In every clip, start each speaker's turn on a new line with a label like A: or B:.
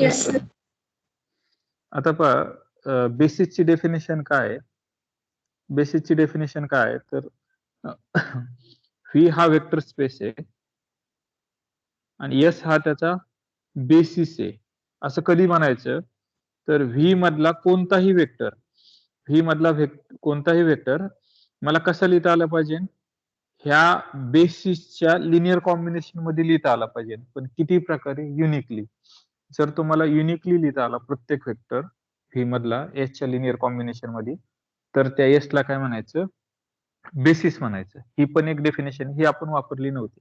A: Yes sir.
B: आता पहा बेसिसची definition काय आहे? बेसिसची डेफिनेशन काय आहे तर व्ही हा वेक्टर स्पेस आहे आणि एस हा त्याचा बेसिस आहे. असं कधी म्हणायचं तर व्ही मधला कोणताही वेक्टर कोणताही वेक्टर मला कसं लिहिता आलं पाहिजे? ह्या बेसिसच्या लिनियर कॉम्बिनेशन मध्ये लिहिता आला पाहिजे. पण किती प्रकारे? युनिकली. जर तुम्हाला युनिकली लिहिता आला प्रत्येक वेक्टर व्ही मधला एसच्या लिनियर कॉम्बिनेशन मध्ये तर त्या एसला काय म्हणायचं? बेसिस म्हणायचं. ही पण एक डेफिनेशन ही आपण वापरली नव्हती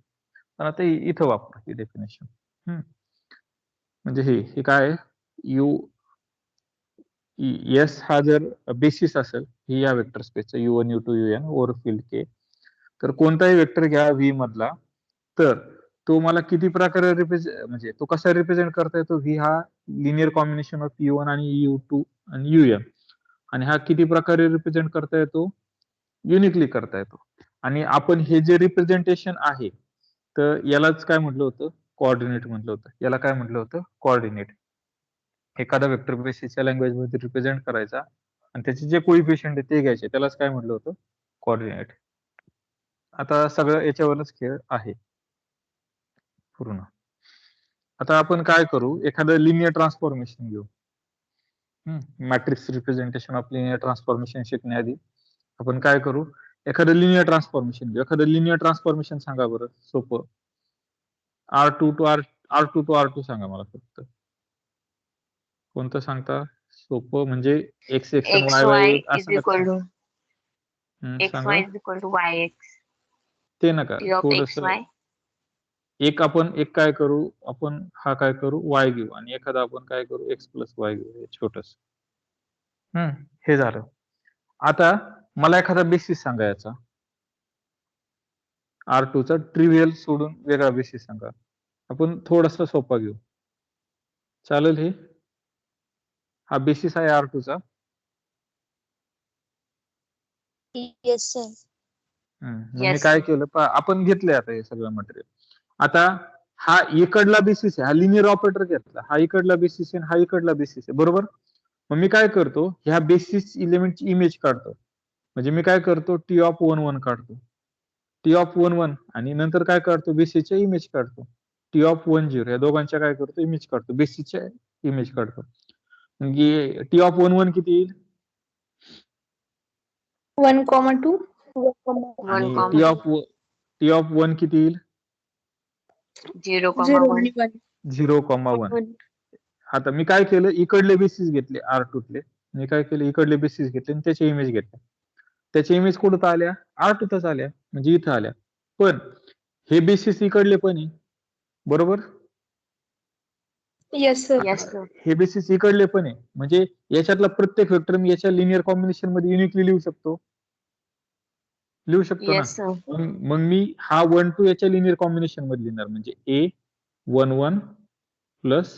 B: पण आता इथं वापर ही डेफिनेशन. म्हणजे हे काय आहे? यू एस हा जर बेसिस असेल ही या वेक्टर स्पेसचा U1 U2 UN over field के तर कोणताही वेक्टर घ्या व्ही मधला तर तो मला किती प्रकारे म्हणजे तो कसा रिप्रेझेंट करता येतो? व्ही हा लिनियर कॉम्बिनेशन ऑफ U1 आणि U2 आणि UN आणि हा किती प्रकारे रिप्रेझेंट करता येतो? युनिकली करता येतो. आणि आपण हे जे रिप्रेझेंटेशन आहे तर यालाच काय म्हटलं होतं? कोऑर्डिनेट म्हटलं होतं. याला काय म्हटलं होतं? कोऑर्डिनेट. एखादा वेक्टर बेसिसच्या लँग्वेज मध्ये रिप्रेझेंट करायचा आणि त्याचे जे कोइफिशियंट आहे ते घ्यायचे त्यालाच काय म्हटलं होतं? कोऑर्डिनेट. आता सगळं याच्यावरच खेळ आहे पूर्ण. आता आपण काय करू? एखादं लिनियर ट्रान्सफॉर्मेशन घेऊ. Matrix representation of linear transformation शिकण्याआधी आपण काय करू? एखादं लिनियर ट्रान्सफॉर्मेशन घेऊ. एखादं लिनियर ट्रान्सफॉर्मेशन सांगा बरं सोपं. R2 to R2 सांगा मला फक्त. कोणतं सांगता? सोपं म्हणजे एक्स एक्स आणि वाय वाय
A: xy
B: असं
A: is equal to
B: सांगा.
A: xy is equal to yx
B: ते नका
A: t of
B: थोडस
A: xy.
B: एक काय करू आपण हा काय करू वाय घेऊ आणि एखादा आपण काय करू एक्स प्लस वाय घेऊ छोटस. हे झालं. आता मला एखादा बेसिस सांगा याचा R2 चा ट्रिव्हियल सोडून वेगळा बेसिस सांगा. आपण थोडासा सोपा घेऊ. चालेल हे? हा बेसिस आहे R2 चा.
C: Yes sir.
B: मग मी काय केलं आपण घेतलंय आता हे सगळं मटेरियल. आता हा इकडला बेसिस आहे हा लिनियर ऑपरेटर घेतला हा इकडला बेसिस आहे हा इकडला बेसिस आहे बरोबर. मग मी काय करतो ह्या बेसिस इलेमेंटची इमेज काढतो. म्हणजे मी काय करतो टी ऑफ 1 1 काढतो. टी ऑफ 1 1 आणि नंतर काय करतो बेसिसच्या इमेज काढतो. टी ऑफ 1 0 या दोघांच्या काय करतो इमेज काढतो बेसिसच्या इमेज काढतो. म्हणजे टी ऑफ 1 1 किती येईल?
C: 1,2
B: आणि टी ऑफ 1 किती येईल?
A: 0,1
B: 0,1. आता मी काय केलं इकडले बेसिस घेतले R2 तले. मी काय केलं इकडले बेसिस घेतले आणि त्याचे इमेज घेतले. त्याच्या इमेज कुठं आल्या? R2 तच आल्या म्हणजे इथं आल्या. पण हे बेसिस इकडले पण आहे बरोबर.
C: Yes sir.
B: हे बेसिस इकडले पण आहे म्हणजे याच्यातला प्रत्येक वेक्टर मी याच्या लिनियर कॉम्बिनेशन मध्ये युनिकली लिहू शकतो ना. मग मी हा 1 2 याच्या लिनियर कॉम्बिनेशन मध्ये लिहिणार म्हणजे A11 प्लस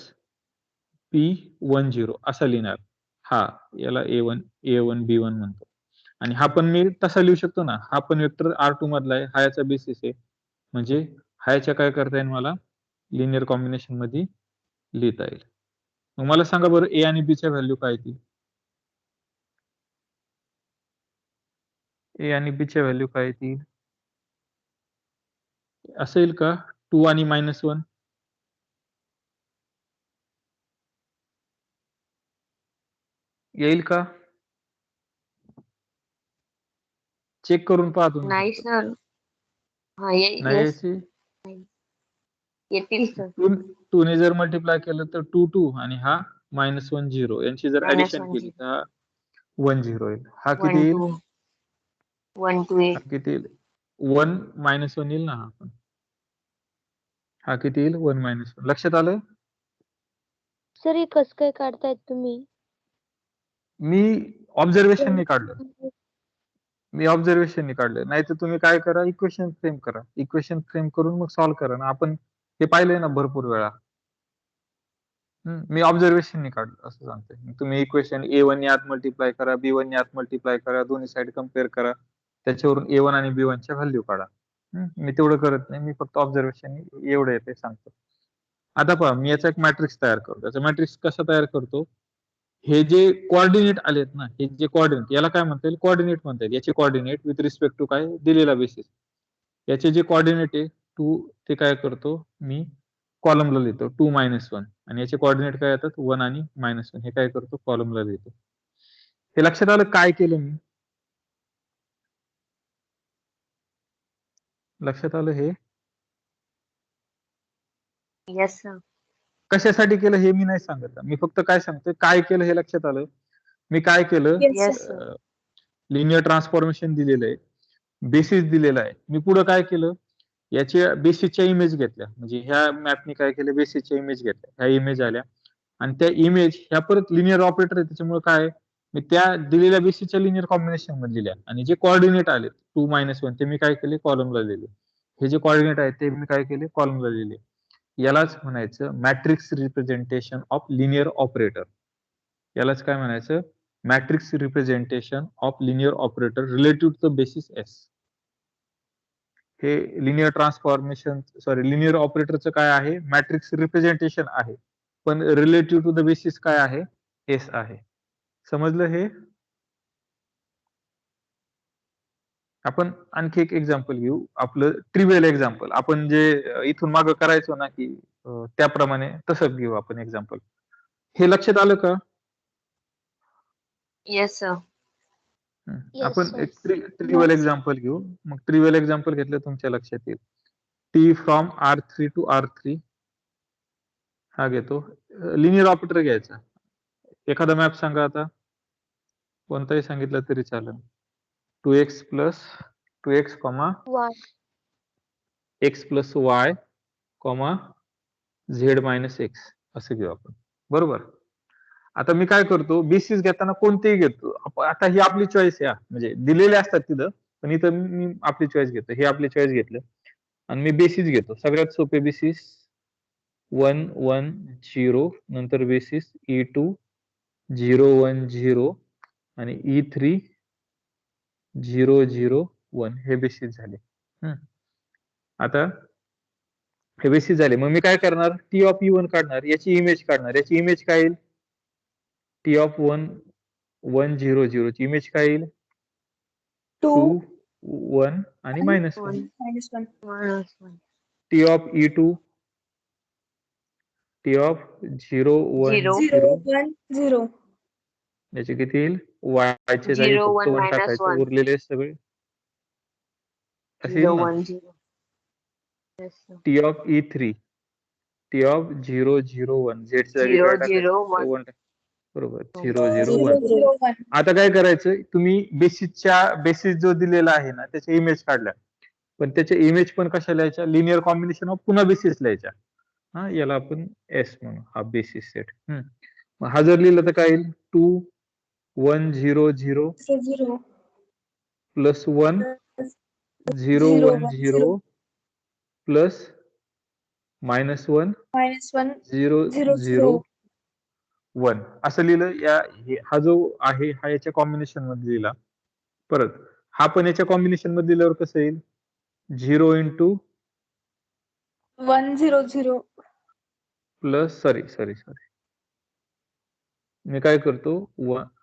B: P10 असा लिहिणार. हा याला A1 B1 म्हणतो. आणि हा पण मी तसा लिहू शकतो ना. हा पण वेक्टर R2 मधला आहे हा याचा बेसिस आहे म्हणजे हा याच्या काय करता येईल मला लिनियर कॉम्बिनेशन मध्ये लिहिता येईल. मग मला सांगा बरं A आणि B च्या व्हॅल्यू काय येतील? A आणि B च्या व्हॅल्यू काय येतील? असेल का 2 आणि -1? येईल का? चेक करून पहा तुम्ही.
A: नाही सर.
B: नाही यायची?
A: येतील सर.
B: 2 ने जर मल्टिप्लाय केलं तर 2 2 आणि हा -1 0 यांची जर ऍडिशन केली तर 1 0 येईल. हा किती येईल?
A: 1 2
B: हा किती येईल? 1 -1 येईल ना हा पण. हा किती येईल? 1 -1. लक्षात आलं?
C: सर हे कसं काय काढतायत तुम्ही?
B: मी ऑब्झर्वेशनने काढलं. नाही तर तुम्ही काय करा इक्वेशन फ्रेम करा. इक्वेशन फ्रेम करून मग सॉल्व्ह करा ना. आपण हे पाहिलंय ना भरपूर वेळा. मी ऑब्झर्वेशनने काढलं असं सांगतोय. तुम्ही इक्वेशन A1 ने आत मल्टिप्लाय करा B1 ने आत मल्टिप्लाय करा दोन्ही साइड कम्पेअर करा त्याच्यावरून A1 आणि B1 च्या व्हॅल्यू काढा. मी तेवढं करत नाही मी फक्त ऑब्झर्वेशन एवढं येते सांगतो. आता पहा मी याचा एक मॅट्रिक्स तयार करतो. त्याचा मॅट्रिक्स कसा तयार करतो? हे जे कोऑर्डिनेट आलेत ना, हे जे कोऑर्डिनेट याला काय म्हणता येईल? कोऑर्डिनेट म्हणता येईल. याचे कोऑर्डिनेट विथ रिस्पेक्ट टू काय दिलेला बेसिस. याचे जे कोऑर्डिनेट आहे 2 ते काय करतो मी कॉलमला लिहितो 2 - 1 आणि याचे कोऑर्डिनेट काय येतात 1 आणि -1 हे काय करतो कॉलमला लिहितो. हे लक्षात आलं काय केलं मी? लक्षात आलं हे?
A: Yes, sir.
B: कशासाठी केलं हे मी नाही सांगत. मी फक्त काय सांगतोय काय केलं हे लक्षात आलं. मी काय केलं
A: Yes, sir.
B: लिनियर ट्रान्सफॉर्मेशन दिलेलं आहे. बेसिस दिलेला आहे. मी पुढे काय केलं याच्या बेसिसच्या इमेज घेतल्या. म्हणजे ह्या मॅपनी काय केलं बेसिसच्या इमेज घेतल्या. ह्या इमेज आल्या आणि त्या इमेज ह्या परत लिनियर ऑपरेटर आहे त्याच्यामुळे काय मी त्या दिलेल्या बेसिसच्या लिनियर कॉम्बिनेशन मध्ये लिहिल्या आणि जे कोऑर्डिनेट आले 2 - 1 ते मी काय केले कॉलमला लिहिले. हे जे कोऑर्डिनेट आहेत ते मी काय केले कॉलमला लिहिले. यालाच म्हणायचं matrix representation of linear operator. यालाच काय म्हणायचं matrix representation of linear operator relative to the basis S. हे लिनियर ट्रान्सफॉर्मेशन लिनियर ऑपरेटरचं काय आहे मॅट्रिक्स रिप्रेझेंटेशन आहे पण रिलेटिव्ह टू द बेसिस काय आहे एस आहे. समजलं हे? आपण आणखी एक एक्झाम्पल घेऊ. आपलं ट्रिव्हियल एक्झाम्पल आपण जे इथून मागं करायचो ना की त्याप्रमाणे तसं घेऊ आपण एक्झाम्पल. हे लक्षात आलं का?
A: Yes, sir.
C: Yes,
B: आपण
C: sir.
B: एक ट्रिव्हियल एक्झाम्पल घेऊ. मग ट्रिव्हियल एक्झाम्पल घेतलं तुमच्या लक्षात येईल. T from R3 to R3 हा घेतो. लिनियर ऑपरेटर घ्यायचा. एखादा मॅप सांगा आता. कोणताही सांगितलं तरी चालेल. 2x plus 2x,
C: Y.
B: x plus y, z minus x असं घेऊ आपण. बरोबर. आता मी काय करतो बेसिस घेताना कोणतेही घेतो. आता ही आपली चॉईस आहे म्हणजे दिलेले असतात तिथं पण इथं मी आपली चॉईस घेतो. हे आपली चॉईस घेतलं आणि मी बेसिस घेतो. सगळ्यात सोपे बेसिस 1 1 0 नंतर बेसिस E2 0 1 0 आणि E3 0 0 1 हे बेसिस झाले. आता हे बेसिस झाले. मग मी काय करणार टी ऑफ E1 काढणार याची इमेज काढणार. याची इमेज काय येईल टी ऑफ 1 1 0 0 ची इमेज काय येईल 2 1 आणि -1.
A: -1.
B: T of E2 T of 0 1
A: 0.
B: 0 याचे किती येईल y चे जागी
A: 0
B: फक्त
A: 1
B: 1
A: -1.
B: टाकायचं उरलेले सगळे असे
A: 0
B: येईल ना.
A: 1 0. Yes, sir.
B: T of E3 T of 0 0 1 z च्या जागी
A: 0
B: काय टाकायचं
A: 0
B: फक्त
A: 1.
B: 1 बरोबर 0 0 1. आता काय करायचं तुम्ही बेसिस जो दिलेला आहे ना त्याच्या इमेज काढल्या पण त्याच्या इमेज पण कशा लिहायच्या लिनियर कॉम्बिनेशन ऑफ पुन्हा बेसिस लिहायच्या. हा याला आपण एस म्हणू हा बेसिस सेट. मग हा जर लिहिलं तर काय येईल 2 1 0 0 प्लस 1 0 1 0 प्लस -1 0 0 1 असं लिहिलं. हा जो आहे हा याच्या कॉम्बिनेशन मध्ये लिहिला. परत हा पण याच्या कॉम्बिनेशन मध्ये लिहिल्यावर कसं येईल 0 इंटू
D: 1 0 0
B: प्लस सॉरी मी काय करतो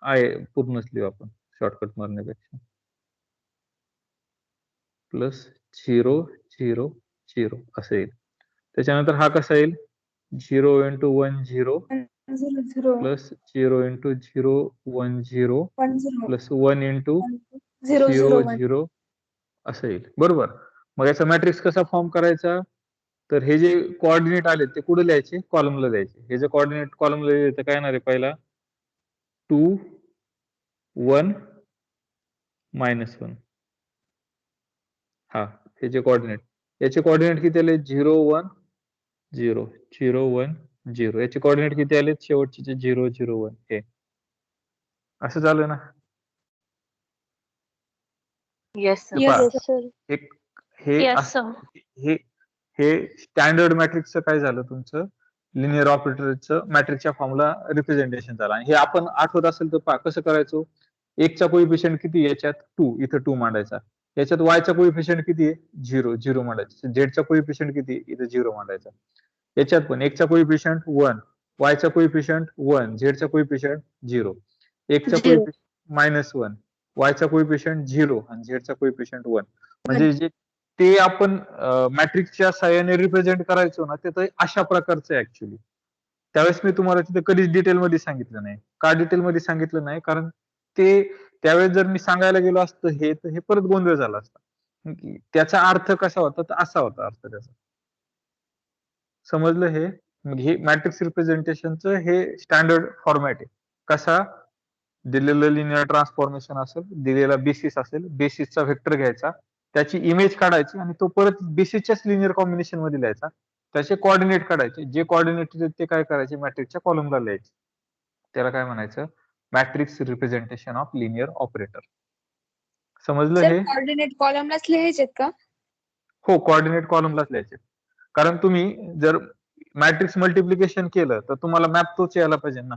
B: आहे पूर्णच लिहू आपण शॉर्टकट मारण्यापेक्षा प्लस 0 0 0 असं येईल. त्याच्यानंतर हा कसा येईल 0 into 1 0
D: 0 0
B: plus 0 into 0 1 0
D: 1 0
B: plus 1 into
D: 0
B: 0
D: 0 1
B: 0 असं येईल. बरोबर. मग याचा मॅट्रिक्स कसा फॉर्म करायचा तर हे जे कोऑर्डिनेट आले ते कुठे लिहायचे कॉलमला लिहायचे. हे जे कोऑर्डिनेट कॉलमला लिहिले तर काय येणार आहे पहिला 2 1 -1 हा हे जे कोऑर्डिनेट याचे कोऑर्डिनेट किती आले 0 1 0 0 1 0 याचे कोऑर्डिनेट किती आले शेवटचे जे 0 0 1 हे असं झालं ना.
A: Yes, sir.
B: हे पहा,
C: Yes, sir.
B: हे
D: Yes,
B: असं-
D: sir.
B: हे स्टँडर्ड मॅट्रिक्सचं काय झालं तुमचं लिनियर ऑपरेटरचं मॅट्रिक्सच्या फॉर्मला रिप्रेझेंटेशन झालं. आणि हे आपण आठवत असेल तर पहा कसं करायचो एकचा कोइफिशियंट किती याच्यात 2 इथं 2 मांडायचा. याच्यात वायचा कोइफिशियंट किती आहे 0 0 मांडायचा. झेडचा कोइफिशियंट किती इथं 0 मांडायचा. याच्यात पण एक्सचा कोइफिशियंट 1, वायचा कोइफिशियंट 1, झेडचा कोइफिशियंट 0, एक्सचा
C: Zero.
B: कोइफिशियंट -1, वायचा कोइफिशियंट 0 आणि झेडचा कोइफिशियंट 1. म्हणजे जे ते आपण मॅट्रिक्सच्या साहाय्याने रिप्रेझेंट करायचो ना, ते तर अशा प्रकारचं आहे ऍक्च्युली. त्यावेळेस मी तुम्हाला तिथे कधीच डिटेलमध्ये सांगितलं नाही. का डिटेलमध्ये सांगितलं नाही? कारण ते त्यावेळेस जर मी सांगायला गेलो असतं हे, तर हे परत गोंधळ झाला असता. की त्याचा अर्थ कसा होता, तर असा होता अर्थ त्याचा. समजलं हे? मग हे मॅट्रिक्स रिप्रेझेंटेशनचं हे स्टँडर्ड फॉर्मॅट आहे. कसा? दिलेलं लिनियर ट्रान्सफॉर्मेशन असेल, दिलेला बेसिस असेल, बेसिसचा व्हेक्टर घ्यायचा, त्याची इमेज काढायची आणि तो परत बेसिसच्याच लिनियर कॉम्बिनेशन मध्ये लिहायचा. त्याचे कोऑर्डिनेट काढायचे, जे कोऑर्डिनेट ते काय करायचे, मॅट्रिक्सच्या कॉलमला लिहायचे. त्याला काय म्हणायचं? Matrix representation of linear operator. समजलं
D: सर
B: हे?
D: कोऑर्डिनेट कॉलमलाच लिहायचेत का?
B: हो, कोऑर्डिनेट कॉलमलाच लिहायचे. कारण तुम्ही जर मॅट्रिक्स मल्टिप्लिकेशन केलं तर तुम्हाला मॅप तोच यायला पाहिजे ना.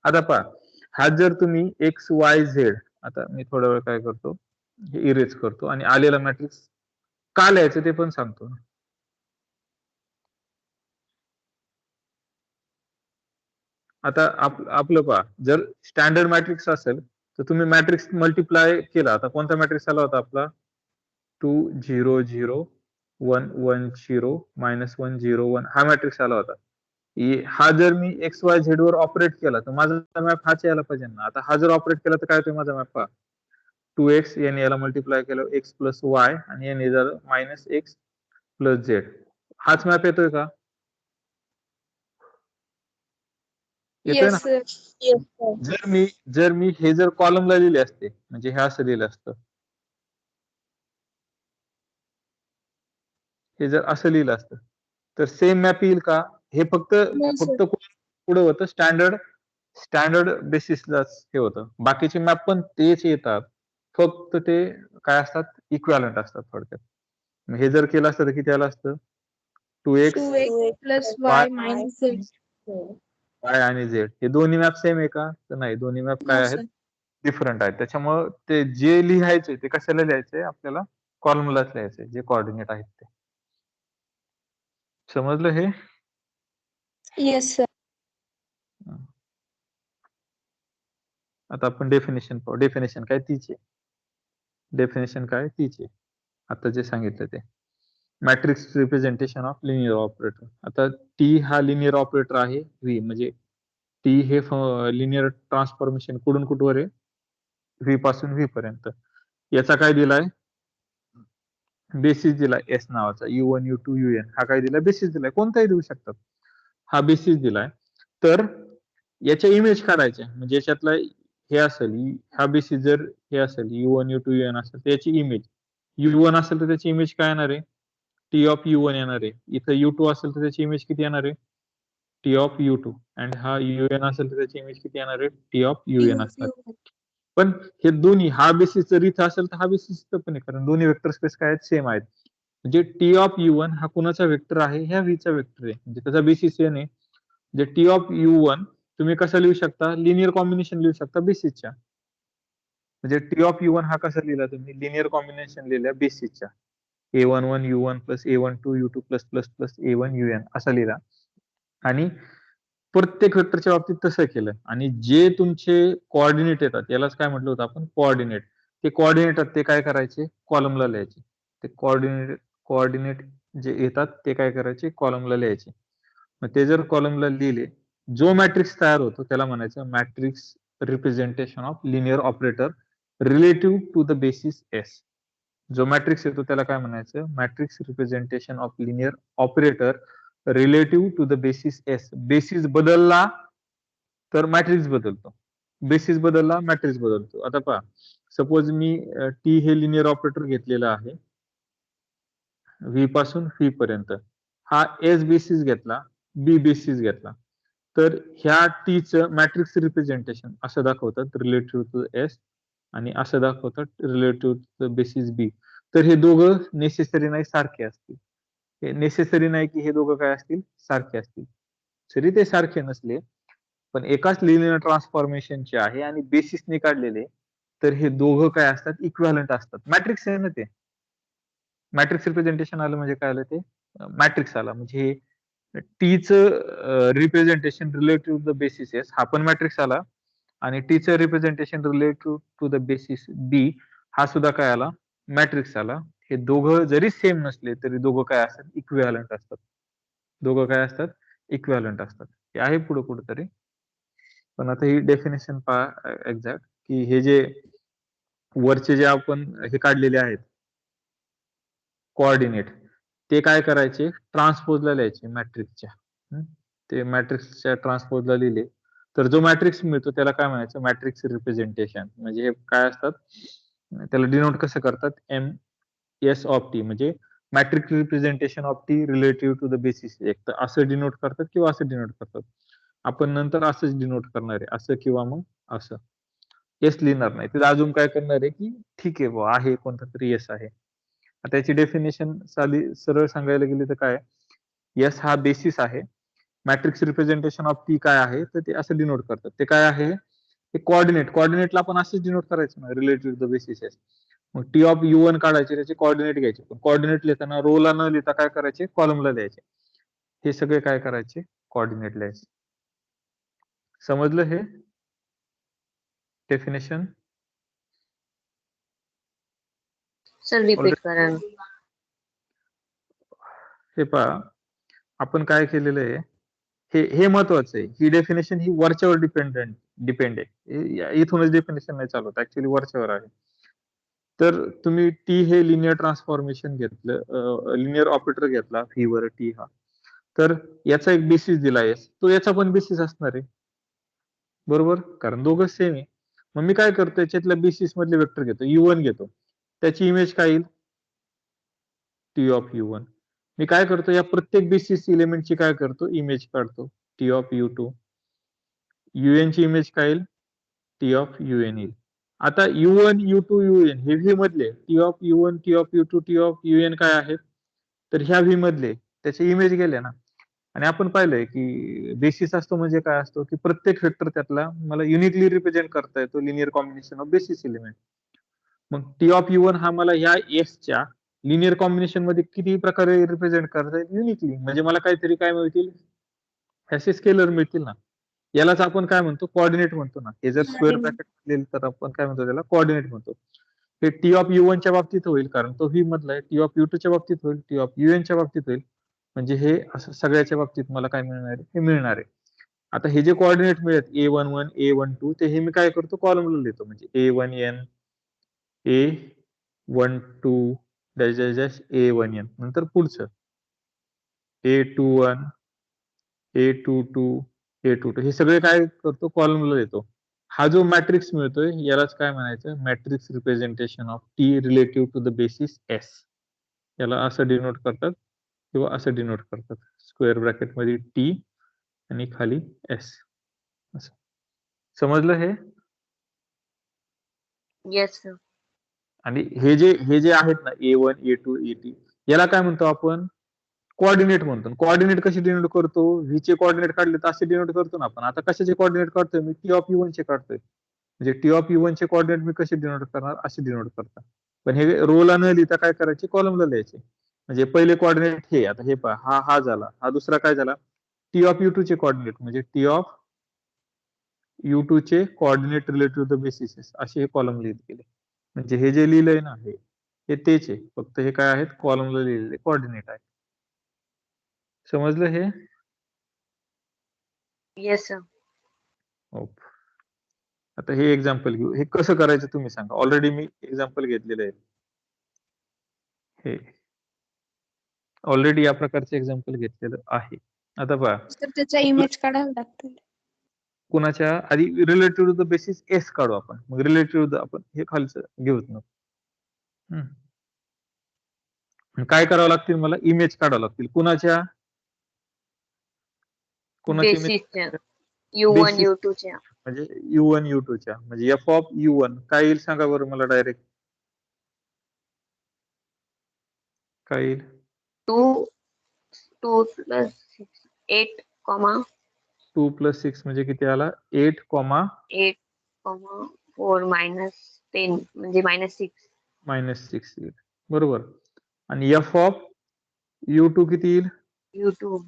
B: आता पहा, हा जर तुम्ही एक्स वाय झेड, आता मी थोडा वेळ काय करतो, हे इरेज करतो आणि आलेला मॅट्रिक्स का लिहायचं ते पण सांगतो. आता आपलं पहा, जर स्टँडर्ड मॅट्रिक्स असेल तर तुम्ही मॅट्रिक्स मल्टिप्लाय केला. आता कोणता मॅट्रिक्स आला होता आपला? 2 0 0 1 1 0 -1 0 1 हा मॅट्रिक्स आला होता. हा जर मी एक्स वाय झेड वर ऑपरेट केला तर माझा मॅप हाच यायला पाहिजे ना. आता हा जर ऑपरेट केला तर काय होतो माझा मॅप? पहा, 2x याने याला मल्टिप्लाय केलं x प्लस वाय आणि याने झालं -x प्लस झेड. हाच मॅप येतोय का? येतोय ना?
D: Yes sir.
B: जर मी हे जर कॉलमला लिहिले असते, म्हणजे हे असं लिहिलं असतं, हे जर असं लिहिलं असतं तर सेम मॅप येईल का? हे फक्त
D: सर.
B: पुढे होतं स्टँडर्ड बेसिसलाच हे होतं. बाकीचे मॅप पण तेच येतात, फक्त ते काय असतात, इक्विव्हॅलंट असतात थोडक्यात. मग हे जर केलं असतं तर किती आलं असतं? 2x
D: 2x plus y minus Z.
B: Y आणि झेड हे दोन्ही मॅप सेम आहे का? तर नाही, दोन्ही मॅप काय
D: नो
B: आहेत?
D: सर.
B: डिफरंट आहेत. त्याच्यामुळे ते जे लिहायचे ते कशाला लिहायचे? आपल्याला कॉलमलाच लिहायचे, जे कोऑर्डिनेट आहेत ते. समजलं हे?
D: Yes sir.
B: आता आपण डेफिनेशन पाहू. डेफिनेशन काय? तीच आहे. डेफिनेशन काय? तीच आहे. आता जे सांगितलं ते. Matrix representation of linear operator. आता टी हा लिनियर ऑपरेटर आहे, व्ही म्हणजे टी हे लिनियर ट्रान्सफॉर्मेशन कुठून कुठवर आहे? व्ही पासून व्ही पर्यंत. याचा काय दिलाय? बेसिस दिलाय एस नावाचा, U1 U2 UN. हा काय दिलाय? बेसिस दिलाय. कोणताही देऊ शकतात. हा बेसिस दिलाय. तर याच्या इमेज काढायच्या, म्हणजे याच्यातला हे असेल, हा बेसिस जर हे असेल, U1 U2 UN असेल तर याची इमेज, U1 असेल तर त्याची इमेज काय येणार आहे? टी ऑफ U1 येणार आहे. इथं U2 असेल तर त्याची इमेज किती येणार आहे? T of U2. अँड हा UN असेल तर त्याची इमेज किती येणार आहे? टी ऑफ UN असणार. पण हे दोन्ही, हा बेसिस जर इथं असेल तर हा बेसिस इथं पण आहे, कारण दोन्ही वेक्टर स्पेस काय आहेत? सेम आहेत. म्हणजे टी ऑफ U1 हा कुणाचा वेक्टर आहे? ह्या व्हीचा वेक्टर आहे. म्हणजे त्याचा बेसिस n आहे. म्हणजे टी ऑफ U1 तुम्ही कसं लिहू शकता? लिनियर कॉम्बिनेशन लिहू शकता बेसिसच्या. म्हणजे टी ऑफ U1 हा कसा लिहिला तुम्ही? लिनियर कॉम्बिनेशन लिहिल्या बेसिसच्या. A11 U1 plus A12 U2 plus plus plus A1 UN असा लिहिला. आणि प्रत्येक वेक्टरच्या बाबतीत तसं केलं. आणि जे तुमचे कोऑर्डिनेट येतात यालाच काय म्हटलं होतं आपण? कोऑर्डिनेट. ते कोऑर्डिनेट ते काय करायचे? कॉलमला लिहायचे. ते कोऑर्डिनेट जे येतात ते काय करायचे? कॉलमला लिहायचे. मग ते जर कॉलमला लिहिले, जो मॅट्रिक्स तयार होतो त्याला म्हणायचं matrix representation of linear operator relative to the basis S. जो मॅट्रिक्स येतो त्याला काय म्हणायचं? Matrix representation of linear operator relative to the basis S. Basis बदलला तर मॅट्रिक्स बदलतो, बेसिस बदलला मॅट्रिक्स बदलतो. आता पहा, सपोज मी टी हे लिनियर ऑपरेटर घेतलेलं आहे व्ही पासून व्ही पर्यंत. हा एस बेसिस घेतला, बी बेसिस घेतला, तर ह्या टीचं मॅट्रिक्स रिप्रेझेंटेशन असं दाखवतात रिलेटिव्ह टू एस, आणि असं दाखवतात रिलेटिव्ह टू बेसिस बी. तर हे दोघं नेसेसरी नाही सारखे असतील. हे नेसेसरी नाही की हे दोघं काय असतील? सारखे असतील. जरी ते सारखे नसले पण एकाच लिनियर ट्रान्सफॉर्मेशनचे आहे आणि बेसिसने काढलेले, तर हे दोघं काय असतात? इक्विव्हॅलंट असतात. मॅट्रिक्स आहे ना ते. मॅट्रिक्स रिप्रेझेंटेशन आलं म्हणजे काय आलं? ते मॅट्रिक्स आला. म्हणजे टीचं representation relative to the basis S हा पण मॅट्रिक्स आला आणि टीचं representation relative to the basis B हा सुद्धा काय आला मॅट्रिक्स आला. हे दोघं जरी सेम नसले तरी दोघं काय असतात इक्विव्हॅलंट असतात. दोघं काय असतात इक्विव्हॅलंट असतात. हे आहे पुढे कुठेतरी पण आता ही डेफिनेशन पहा एक्झॅक्ट की हे जे वरचे जे आपण हे काढलेले आहेत कोऑर्डिनेट ते काय करायचे ट्रान्सपोजला लिहायचे मॅट्रिक्सच्या. ते मॅट्रिक्सच्या ट्रान्सपोजला लिहिले तर जो मॅट्रिक्स मिळतो त्याला काय म्हणायचं मॅट्रिक्स रिप्रेझेंटेशन. म्हणजे हे काय असतात त्याला डिनोट कसं करतात एम एस ऑफ टी म्हणजे matrix representation of T relative to the basis. एक तर असं डिनोट करतात किंवा असं डिनोट करतात. आपण नंतर असंच डिनोट करणार आहे असं किंवा मग असं. एस लिहिणार नाही तर अजून काय करणार आहे की ठीक आहे बुवा आहे कोणता तरी एस आहे. आता याची डेफिनेशन सरळ सांगायला गेली तर काय एस हा बेसिस आहे. मॅट्रिक्स रिप्रेझेंटेशन ऑफ टी काय आहे तर ते असं डिनोट करतात. ते काय आहे ते कोऑर्डिनेटला आपण असंच डिनोट करायचं ना relative to the basis S. मग टी ऑफ यू वन काढायचे त्याचे कोऑर्डिनेट घ्यायचे पण कोऑर्डिनेट लिहिताना रोला न लिहिता काय करायचे कॉलमला लिहायचे. हे सगळे काय करायचे कोऑर्डिनेट लिहायचे. समजलं हे डेफिनेशन?
A: सर रिपीट करा ना.
B: हे पहा आपण काय केलेलं आहे हे महत्वाचं आहे. ही डेफिनेशन ही वरच्यावर डिपेंड आहे. इथूनच डेफिनेशन नाही चालवत ऍक्च्युली वरच्यावर आहे. तर तुम्ही टी हे लिनियर ट्रान्सफॉर्मेशन घेतलं लिनियर ऑपरेटर घेतला व्ही वर टी हा तर याचा एक बेसिस दिला आहे तो याचा पण बेसिस असणार आहे बरोबर कारण दोघं सेम आहे. मग मी काय करतो याच्यातल्या बेसिस मधले वेक्टर घेतो U1 घेतो त्याची इमेज काय येईल टी ऑफ U1. मी काय करतो या प्रत्येक बेसिस एलिमेंटची काय करतो इमेज काढतो टी ऑफ U2. UN ची इमेज काय येईल टी ऑफ UN येईल. आता U1 U2 UN हे व्ही मधले T of U1 T of U2 T of UN काय आहेत तर ह्या व्ही मधले त्याचे इमेज गेले ना. आणि आपण पाहिलंय की बेसिस असतो म्हणजे काय असतो की प्रत्येक वेक्टर त्यातला मला युनिकली रिप्रेझेंट करता येतो linear combination of basis element. मग टी ऑफ U1 हा मला ह्या एसच्या लिनियर कॉम्बिनेशन मध्ये किती प्रकारे रिप्रेझेंट करता येईल युनिकली म्हणजे मला काहीतरी काय मिळतील असे स्केलर मिळतील ना. यालाच आपण काय म्हणतो कोऑर्डिनेट म्हणतो ना. हे जर स्क्वेअर ब्रॅकेट दिले तर आपण काय म्हणतो त्याला कोऑर्डिनेट म्हणतो. हे टी ऑफ U1 च्या बाबतीत होईल कारण तो व्ही मधला आहे. टी ऑफ U2 च्या बाबतीत होईल टी ऑफ UN च्या बाबतीत होईल. म्हणजे हे असं सगळ्याच्या बाबतीत मला काय मिळणार आहे हे मिळणार आहे. आता हे जे कोऑर्डिनेट मिळत A11 A12 ते हे मी काय करतो कॉलमला लिहितो म्हणजे A1n A12 dash dash dash A1n नंतर पुढचं A21 A22 A22 हे सगळे काय करतो कॉलमला लिहितो. हा जो मॅट्रिक्स मिळतोय यालाच काय म्हणायचं matrix representation of T relative to the basis S. याला असं डिनोट करतात किंवा असं डिनोट करतात स्क्वेअर ब्रॅकेट मध्ये टी आणि खाली एस. असं समजलं हे?
A: Yes sir.
B: आणि हे जे आहेत ना A1 A2 A3 याला काय म्हणतो आपण कोऑर्डिनेट म्हणतो. कोऑर्डिनेट कशी डिनोट करतो व्ही चे कोऑर्डिनेट काढले तर असे डिनोट करतो ना आपण. आता कशाचे कोऑर्डिनेट काढतोय मी टी ऑफ U1 चे काढतोय म्हणजे टी ऑफ U1 चे कोऑर्डिनेट मी कसे डिनोट करणार असे डिनोट करतात. पण हे रोला न लिहिता काय करायचे कॉलमला लिहायचे. म्हणजे पहिले कोऑर्डिनेट हे आता हे पहा हा झाला हा दुसरा काय झाला टी ऑफ U2 चे कोऑर्डिनेट म्हणजे टी ऑफ U2 चे coordinate relative to the basis असे हे कॉलम लिहित गेले. म्हणजे हे जे लिहिलंय ना हे तेच आहे फक्त हे काय आहेत कॉलमला लिहिलेले कोऑर्डिनेट आहे. समजलं हे?
A: Yes sir.
B: आता हे एक्झाम्पल घेऊ. हे कसं करायचं तुम्ही सांगा. ऑलरेडी मी एक्झाम्पल घेतलेलं आहे. हे ऑलरेडी या प्रकारचे एक्झाम्पल घेतलेलं आहे. आता पहा
D: तर त्याचा इमेज काढायला लागतील.
B: कुणाच्या आधी relative to the basis S काढू आपण मग रिलेटिव्ह टू आपण हे खालचं घेऊच ना. काय करावं लागतील मला इमेज काढावं लागतील कुणाच्या कुणाची इमेज
A: बेसिसच्या U1
B: Basis.
A: U2 च्या.
B: म्हणजे U1 U2 च्या म्हणजे एफ ऑफ U1 काय येईल सांगा बरं मला डायरेक्ट काय येईल
A: 2 plus 6 8
B: 2 + 6 म्हणजे किती आला 8,
A: 8 4 minus 10 म्हणजे -6.
B: -6 येईल बरोबर. आणि एफ ऑफ U2 किती येईल
A: U2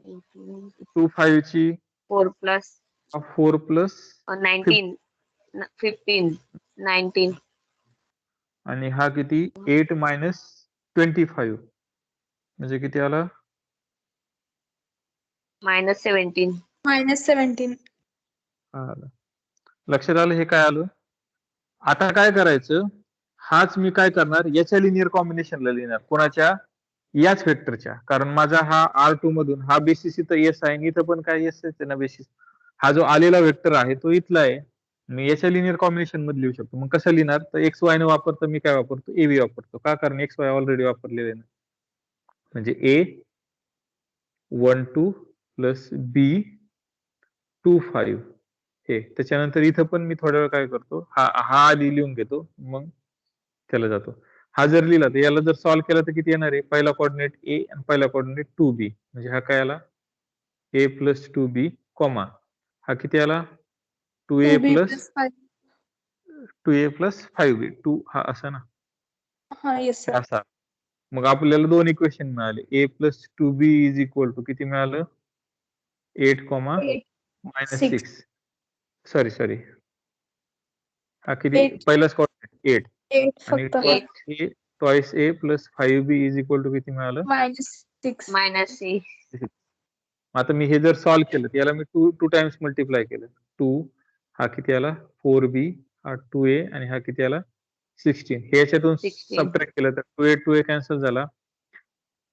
B: 25 ची
A: 4 plus
B: 4 प्लस
A: 19 15 19
B: आणि हा किती 8 मायनस 25 म्हणजे किती आला
A: -17
D: -17.
B: हा आला. लक्षात आलं हे काय आलं आता काय करायचं हाच मी काय करणार याच्या लिनियर कॉम्बिनेशनला लिहिणार कोणाच्या याच वेक्टरच्या कारण माझा हा R2 मधून हा बेसिस इथं एस आहे आणि इथं पण काय एस आहे ना बेसिस हा जो आलेला वेक्टर आहे तो इथला आहे मी याच्या लिनियर कॉम्बिनेशन मध्ये लिहू शकतो मग कसं लिहिणार तर एक्स वाय न वापरतो मी काय वापरतो एव्ही वापरतो का कारण एक्स वाय ऑलरेडी वापरलेले आहे म्हणजे A12 प्लस B25 हे त्याच्यानंतर इथं पण मी थोड्या वेळ काय करतो हा आधी लिहून घेतो मग त्याला जातो हा जर लिहिला तर याला जर सॉल्व्ह केला तर किती येणार आहे पहिला कोऑर्डिनेट ए आणि पहिला कोऑर्डिनेट 2B म्हणजे हा काय आला A प्लस 2B कॉमा हा किती आला 2A
D: 2B
B: plus
D: plus 5.
B: 2A plus 5B 2 हा असा ना
D: हा येस सर.
B: असा मग आपल्याला दोन इक्वेशन मिळाले A plus 2B is equal to किती मिळालं 8 कॉमा
D: 8
B: मायनस
D: 6
B: 6 सॉरी हा किती
D: 8
B: पहिलाच कोऑर्डिनेट 8
D: 8
B: आणि
D: फक्त हा.
B: Twice A plus 5B is equal to किती मिळालं
D: -6.
A: -6
B: आता मी हे जर सॉल्व्ह केलं तर याला मी 2 टाइम्स मल्टिप्लाय केलं 2 हा किती आला 4B हा 2A आणि हा किती आला 16 हे याच्यातून
A: 16
B: सबट्रॅक्ट केलं तर 2A कॅन्सल झाला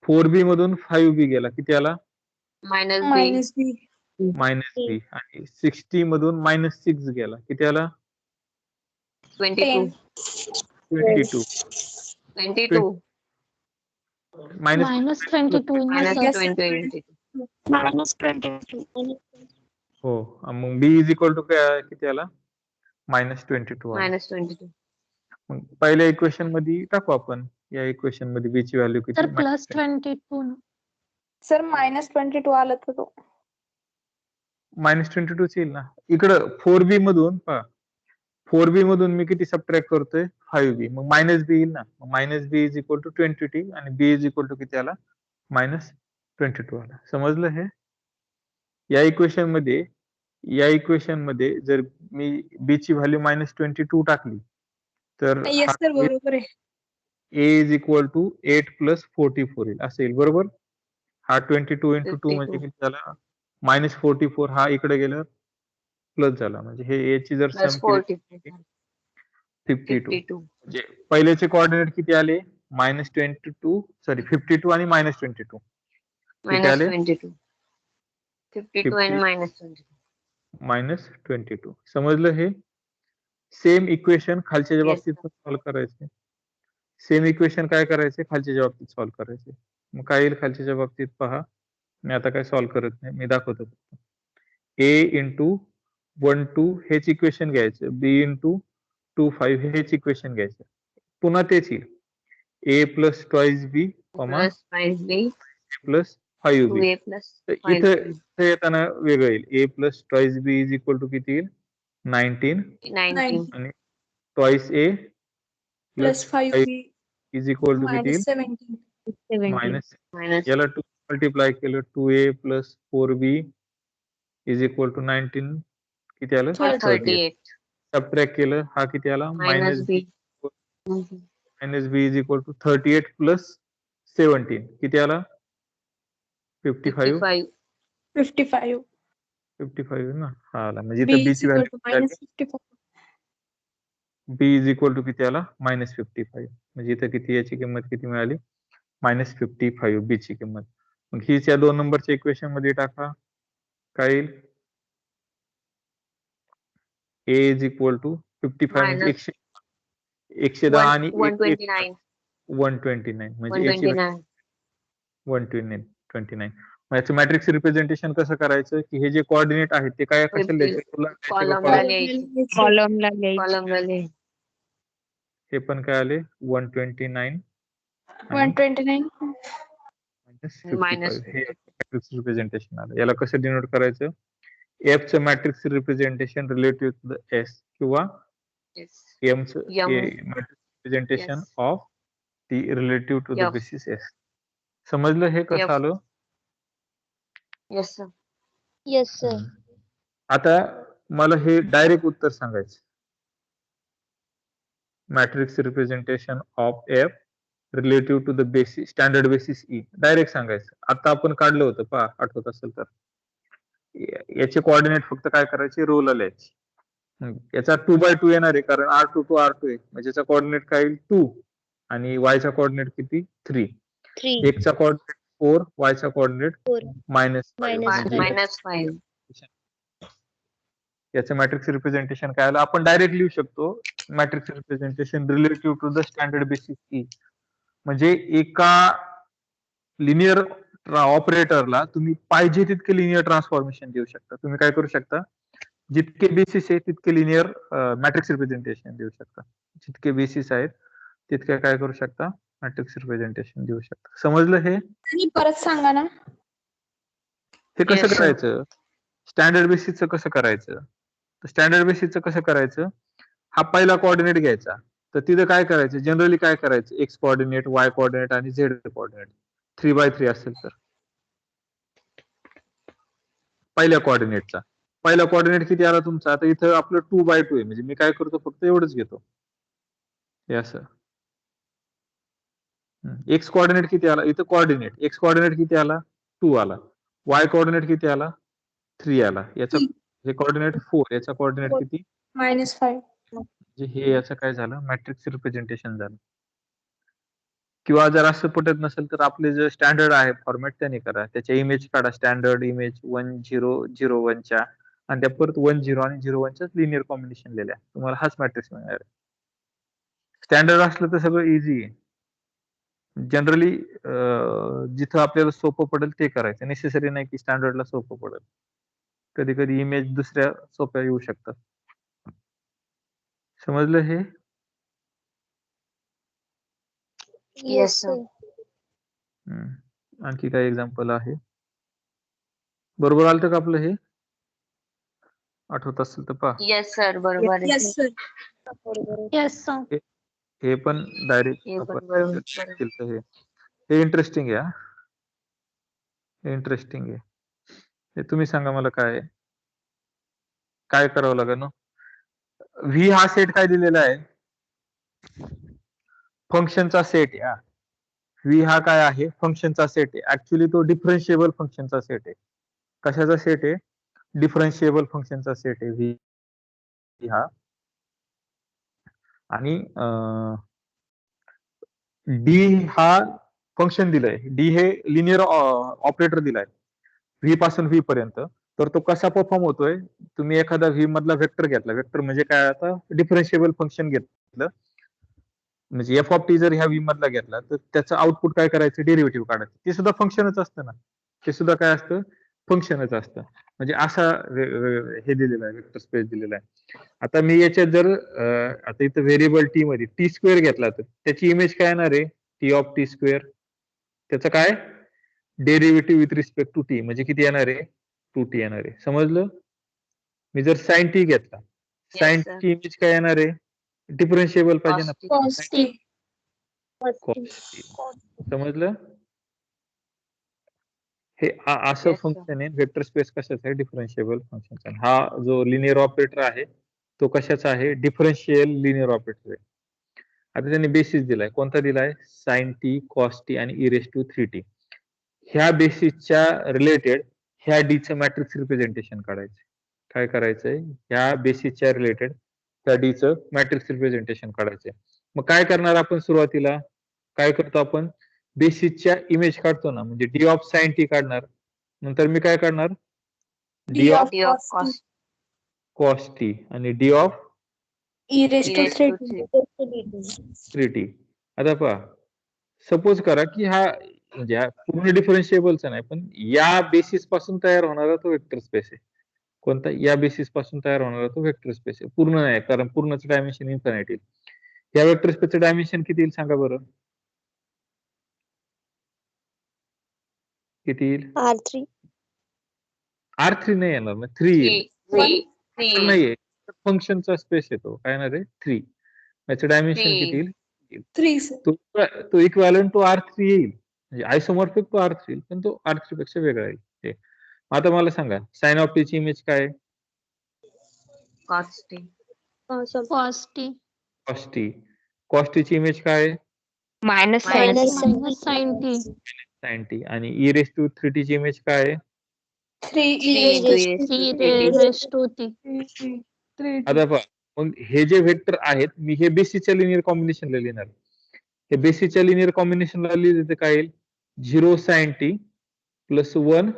B: 4B मधून 5B गेला किती आला
A: -B
D: -B.
B: -B आणि 60 मधून -6 गेला किती आला
A: 22
B: 22
A: 22
B: मायनस
C: -22 ना
A: -22
C: सर.
A: -22
B: हो मग B इज इक्वल टू काय किती आला -22 आला
A: -22
B: मग पहिल्या इक्वेशन मध्ये टाकू आपण या इक्वेशन मध्ये B ची व्हॅल्यू किती
C: तर +22 ना.
D: सर -22 आलं तर तो.
B: -22 येईल ना इकडं 4B मधून पहा 4B मधून मी किती सबट्रॅक्ट करतोय 5B मग -B येईल ना -B इज इक्वल टू 20 आणि B इज इक्वल टू किती आला -22 आला समजलं हे या इक्वेशन मध्ये जर मी B ची व्हॅल्यू -22 टाकली तर
D: येस सर बरोबर आहे.
B: A is equal to 8 plus 44 येईल असं येईल बरोबर हा 22 इंटू 2 म्हणजे
A: 52
B: किती झाला -44 हा इकडे गेलं प्लस झाला म्हणजे हे A ची जर सम केली
A: +44
B: 52
A: 52
B: म्हणजे पहिल्याचे कोऑर्डिनेट किती आले -52 आणि -22 किती आले
A: -22 52 आणि
B: 50
A: -22
B: -22 समजलं हे सेम इक्वेशन खालच्या
A: येस
B: बाबतीत सॉल्व्ह करायचे सेम इक्वेशन काय करायचे खालच्या बाबतीत सॉल्व्ह करायचे मग काय येईल खालच्या बाबतीत पहा मी आता काय सॉल्व्ह करत नाही मी दाखवतो A इंटू 1 2 हेच इक्वेशन घ्यायचं B इंटू 2 5 हेच इक्वेशन घ्यायचं पुन्हा तेच येईल A plus twice B comma
A: +5B
B: plus 5B
A: 2A
B: तर
A: +5B
B: इथं येताना वेगळं येईल A plus twice B is equal to किती येईल 19
A: 19
B: आणि twice A plus
D: 5B
B: is equal to किती येईल
D: -17.
B: मायनस
A: मायनस
B: याला 2 मल्टिप्लाय केलं 2A plus 4B is equal to 19 किती आलं 38
A: 38
B: सबट्रॅक्ट केलं हा किती आला
A: -B
B: -B is equal to 38 plus 17 किती आला 55
A: 55
D: 55.
B: ना हा आला म्हणजे
D: B
B: इथं B
D: is
B: ची
D: equal to
B: value
D: -55.
B: B is equal to किती आला -55 म्हणजे इथं किती याची किंमत किती मिळाली -55 B ची किंमत मग हीच या 2 नंबरच्या इक्वेशन मध्ये टाका काय येईल A इज इक्वल टू 55 म्हणजे
A: मायनस
B: 110 आणि
A: 129
B: 129 म्हणजे याची
A: 129
B: 129 मग याचं मॅट्रिक्स रिप्रेझेंटेशन कसं करायचं की हे जे कोऑर्डिनेट आहेत ते काय कशा लिहायचे तुला
A: कॉलमला लिहायचे
D: कॉलमला
A: कॉलमला लिहायचे
B: हे पण काय आले 129
D: 129.
A: मायनस
B: हे मॅट्रिक्स रिप्रेझेंटेशन आलं याला कसं डिनोट करायचं F चं matrix representation relative to the S किंवा M चं matrix representation
A: Yes.
B: Of the relative to the
A: F.
B: Basis S समजलं हे कसं
A: F.
B: आलं
A: येस सर.
C: Yes sir.
B: आता मला हे डायरेक्ट उत्तर सांगायचं. Matrix representation of F relative to the basis standard basis E direct सांगायचं. आता आपण काढलं होतं पहा, आठवत असेल तर. याचे कोऑर्डिनेट फक्त काय करायचे, रो ला लिहायचे. याचा 2/2 येणार आहे कारण R2 to R2 आहे, म्हणजे याचा कोऑर्डिनेट काय येईल 2 आणि y चा कोऑर्डिनेट किती 3.
C: 3
B: x चा कोऑर्डिनेट 4, y चा कोऑर्डिनेट4 -5. म्हणजे
A: -5.
B: याचं मॅट्रिक्स रिप्रेझेंटेशन काय आलं, आपण डायरेक्ट लिहू शकतो. Matrix representation relative to the standard basis E. म्हणजे एका लिनियर ऑपरेटरला तुम्ही पाहिजे तितके लिनियर ट्रान्सफॉर्मेशन देऊ शकता. तुम्ही काय करू शकता, जितके बेसिस आहे तितके लिनियर मॅट्रिक्स रिप्रेझेंटेशन देऊ शकता. जितके बेसिस आहेत तितके काय करू शकता, मॅट्रिक्स रिप्रेझेंटेशन देऊ शकता. समजलं हे?
D: आणि परत सांगा ना.
B: हे कसं
A: Yes, sir.
B: करायचं, स्टँडर्ड बेसिसचं कसं करायचं. स्टँडर्ड बेसिसचं कसं करायचं, हा पहिला कोऑर्डिनेट घ्यायचा. तर तिथं काय करायचं, जनरली काय करायचं, एक्स कोऑर्डिनेट, वाय कोऑर्डिनेट आणि झेड कोऑर्डिनेट 3/3 असेल तर पहिल्या कोऑर्डिनेटचा. पहिला कोऑर्डिनेट किती आला तुमचा, आता इथं आपलं 2/2 आहे, म्हणजे मी काय करतो फक्त एवढंच घेतो. हे असं एक्स कोऑर्डिनेट किती आला, इथं कोऑर्डिनेट एक्स कोऑर्डिनेट किती आला 2 आला, वाय कोऑर्डिनेट किती आला 3 आला, याचा हे कोऑर्डिनेट 4, याचा कोऑर्डिनेट
D: Four.
B: किती,
D: -5.
B: म्हणजे हे याचं काय झालं, मॅट्रिक्स रिप्रेझेंटेशन झालं. किंवा जर असं पटत नसेल तर आपले जे स्टँडर्ड आहे फॉर्मॅट त्याने करा. त्याच्या इमेज काढा, स्टँडर्ड इमेज 1001 च्या आणि त्या परत 10 आणि 01 च्याच लिनियर कॉम्बिनेशन लिहिल्या, तुम्हाला हाच मॅट्रिक्स मिळणार आहे. स्टँडर्ड असलं तर सगळं इझी आहे. जनरली जिथं आपल्याला सोपं पडेल ते करायचं, नेसेसरी नाही की स्टँडर्डला सोपं पडेल. कधी कधी इमेज दुसऱ्या सोप्या येऊ शकतात. समजलं हे?
A: Yes, sir.
B: आणखी काय एक्झाम्पल आहे, बरोबर आलं का आपलं हे, आठवत असेल तर पहा.
A: येस सर, बरोबर आहे.
D: Yes, sir.
C: Yes sir.
B: हे पण डायरेक्ट
A: हे पण
B: आपण
A: बरोबर.
B: केलं तर हे इंटरेस्टिंग आहे. हे इंटरेस्टिंग आहे. हे तुम्ही सांगा मला काय करावं लागेल ना. व्ही हा सेट काय दिलेला आहे, फंक्शनचा सेट आहे. व्ही हा काय आहे, फंक्शनचा सेट आहे. ऍक्च्युली तो डिफरन्शिएबल फंक्शनचा सेट आहे. कशाचा सेट आहे, डिफरन्शिएबल फंक्शनचा सेट आहे व्ही हा. आणि डी हा फंक्शन दिलंय, डी हे लिनियर ऑपरेटर दिलाय व्ही पासून व्ही पर्यंत. तर तो कसा परफॉर्म होतोय, तुम्ही एखादा व्ही मधला वेक्टर घेतला, वेक्टर म्हणजे काय, आता डिफरन्शिएबल फंक्शन घेतलं, म्हणजे एफ ऑफ टी जर ह्या व्ही मधला घेतला तर त्याचं आउटपुट काय करायचं, डेरिव्हेटिव्ह काढायचं. ते सुद्धा फंक्शनच असतं ना, ते सुद्धा काय असतं, फंक्शनच असतं. म्हणजे असा हे दिलेलं आहे, वेक्टर स्पेस दिलेला आहे. आता मी याच्यात जर आता इथं व्हेरिएबल टी मध्ये टी स्क्वेअर घेतला तर त्याची इमेज काय येणार आहे, टी ऑफ टी स्क्वेअर. त्याचं काय, derivative with respect to T, म्हणजे किती येणार आहे, 2t येणार आहे. समजलं? मी जर साइन टी घेतला, साइन
A: sir.
B: ची इमेज काय येणार आहे, डिफरन्शिएबल पाहिजे ना.
A: Cos t.
D: Cos t.
B: समजलं? हे असं
A: Yes, sir.
B: फंक्शन आहे, वेक्टर स्पेस कशाचा आहे, डिफरन्शिएबल फंक्शनचा. हा जो लिनियर ऑपरेटर आहे तो कशाचा आहे, डिफरन्शियल लिनियर ऑपरेटर आहे. आता त्यांनी बेसिस दिलाय, कोणता दिलाय, साइन टी, कॉस टी आणि ई रेस टू 3t. ह्या बेसिसच्या रिलेटेड ह्या डी चं मॅट्रिक्स रिप्रेझेंटेशन काढायचं. काय करायचंय, ह्या बेसिसच्या रिलेटेड त्या डी चं मॅट्रिक्स रिप्रेझेंटेशन काढायचंय. मग काय करणार आपण, सुरुवातीला काय करतो आपण, बेसिसच्या इमेज काढतो ना, म्हणजे डी ऑफ साइन टी काढणार. नंतर मी काय काढणार, D of
A: D of cos
B: cos T आणि D of
D: E raised to
A: raised to
D: 3.
B: 3t. आता पहा, सपोज करा की हा म्हणजे हा पूर्ण डिफरन्शिएबलचा नाही, पण या बेसिस पासून तयार होणारा तो वेक्टर स्पेस आहे. कोणता, या बेसिस पासून तयार होणारा तो वेक्टर स्पेस आहे. पूर्ण नाही, कारण पूर्णचं डायमेन्शन इन्फिनिट येईल. या वेक्टर स्पेसचं डायमेन्शन किती येईल सांगा बरं, किती येईल,
C: R3
B: R3 नाही येणार ना, 3 येईल.
A: 3
B: नाहीये, फंक्शनचा स्पेस येतो, काय येणार आहे 3. याचं डायमेन्शन
A: Three.
B: किती येईल,
D: 3, sir.
B: तो इक्वॅलंट टू R3 येईल, म्हणजे आयसोमॉर्फिक तो R3 येईल, पण तो R3 पेक्षा वेगळा येईल. आता मला सांगा साइन ऑफ टीची इमेज काय आहे?
A: cos t
C: cos t
B: cos T. कॉस टीची इमेज काय आहे?
A: minus
D: Minus
A: sin
C: minus sin t
B: sine T. आणि ई रेस टू 3t ची इमेज काय आहे?
D: 3
A: 3 into
D: e
A: e
C: t
A: raised to 3t.
C: raised to t.
D: 3
B: आता पहा मग हे जे वेक्टर आहेत मी हे बेसिसच्या लिनियर कॉम्बिनेशनला लिहिणार. हे बेसिसच्या लिनियर कॉम्बिनेशनला लिहिलं तर काय येईल? 0 sin t plus 1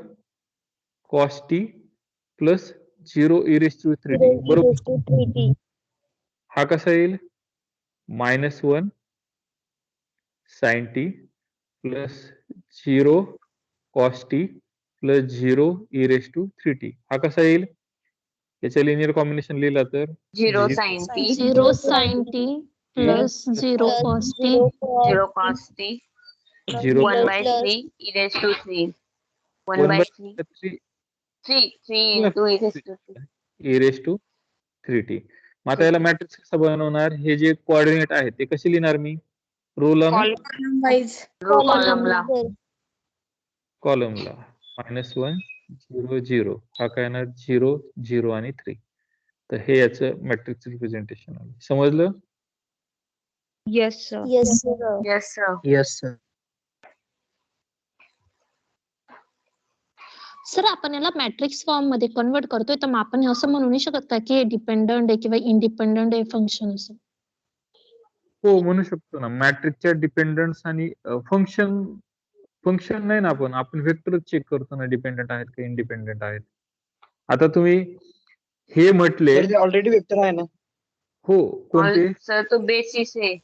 B: cos t plus 0 e raised to 3t. बरोबर.
D: 3t.
B: हा कसा येईल? -1 sin t plus 0 cos t plus 0 e raised to 3t. हा कसा येईल? याचं लिनियर कॉम्बिनेशन लिहिला तर
A: 0 sin t
C: 0 sin t plus 0 cos t
A: 0 cos t
B: 0
A: 1 by 3 e raised to 3 1 by 3 3 into e raised to 3
B: e raised to 3t. मग आता याला matrix कसं बनवणार? हे जे कोऑर्डिनेट आहेत ते कसे लिहिणार मी? रोला
A: column
D: Wise.
A: row column ला
B: कॉलमला -1 0 0 हा काय येणार? 0 0 आणि 3. तर हे याचं मॅट्रिक्स रिप्रेझेंटेशन आहे. समजलं?
A: yes sir
D: Yes, sir.
A: yes sir
E: Yes, sir.
C: Sir आपण याला मॅट्रिक्स फॉर्म मध्ये कन्वर्ट करतोय तर मग आपण हे असं म्हणू नाही शकत का की हे डिपेंडंट आहे किंवा इंडिपेंडंट आहे फंक्शन असं?
B: हो म्हणू शकतो ना. मॅट्रिक्सच्या डिपेंडन्स आणि फंक्शन नाही ना, आपण वेक्टरच चेक करतो ना डिपेंडंट आहेत का इंडिपेंडंट आहेत. आता तुम्ही हे म्हटले
E: तर ते ऑलरेडी वेक्टर आहे ना.
B: हो कोणते?
A: सर तो बेसिस आहे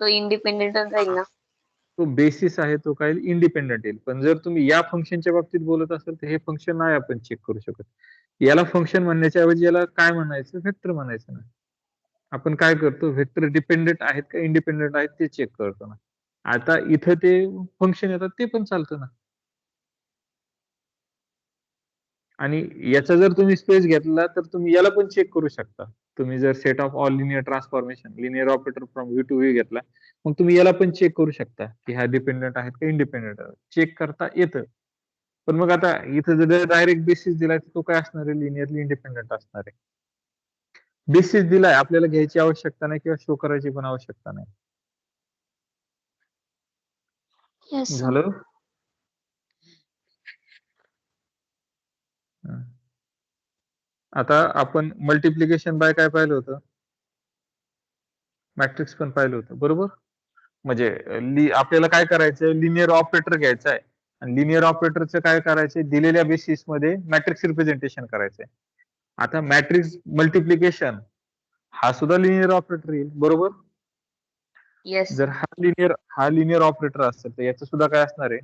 A: तो इंडिपेंडेंटच राहील ना.
B: तो बेसिस आहे तो काय इंडिपेंडंट येईल. पण जर तुम्ही या फंक्शनच्या बाबतीत बोलत असाल तर हे फंक्शन नाही आपण चेक करू शकत. याला फंक्शन म्हणण्याच्या ऐवजी याला काय म्हणायचं? वेक्टर म्हणायचं ना. आपण काय करतो? वेक्टर डिपेंडंट आहेत का इंडिपेंडंट आहेत ते चेक करतो ना. आता इथं ते फंक्शन येतात ते पण चालतं ना. आणि याचा जर तुम्ही स्पेस घेतला तर तुम्ही याला पण चेक करू शकता. तुम्ही जर set of all linear transformation linear operator from V two V घेतला मग तुम्ही याला पण चेक करू शकता की हा डिपेंडंट आहेत का इंडिपेंडंट आहेत. चेक करता येतं. पण मग आता इथं जर डायरेक्ट बेसिस दिलाय तर तो काय असणार आहे? लिनियरली इंडिपेंडंट असणार आहे. बेसिस दिलाय आपल्याला घ्यायची आवश्यकता नाही किंवा शो करायची पण आवश्यकता नाही.
C: Yes, sir.
B: झालं? आता आपण मल्टिप्लिकेशन बाय काय पाहिलं होतं? मॅट्रिक्स पण पाहिलं होतं बरोबर. म्हणजे आपल्याला काय करायचं? लिनियर ऑपरेटर घ्यायचा आहे आणि लिनियर ऑपरेटरचं काय करायचंय? दिलेल्या बेसिस मध्ये मॅट्रिक्स रिप्रेझेंटेशन करायचंय. आता मॅट्रिक्स मल्टिप्लिकेशन हा सुद्धा लिनियर ऑपरेटर येईल बरोबर.
A: yes
B: जर हा लिनियर ऑपरेटर असेल तर याचं सुद्धा काय असणार आहे?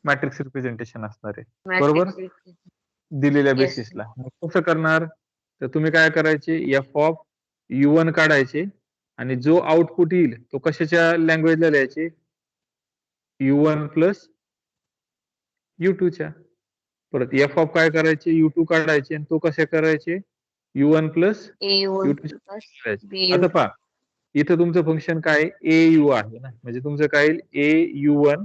B: मॅट्रिक्स रिप्रेझेंटेशन असणार आहे बरोबर
A: matrix
B: दिलेल्या
A: Yes.
B: बेसिसला. मग कसं करणार? तर तुम्ही काय करायचे? एफ ऑफ U1 काढायचे आणि जो आउटपुट येईल तो कशाच्या लँग्वेजला लिहायचे? U1 प्लस U2 च्या. परत एफ ऑफ काय करायचे? U2 काढायचे आणि तो कसे करायचे? U1 plus
A: AU1
B: U2
A: plus
B: करायचे.
A: BU
B: आता पहा इथं तुमचं फंक्शन काय AU आहे ना, म्हणजे तुमचं काय येईल? AU1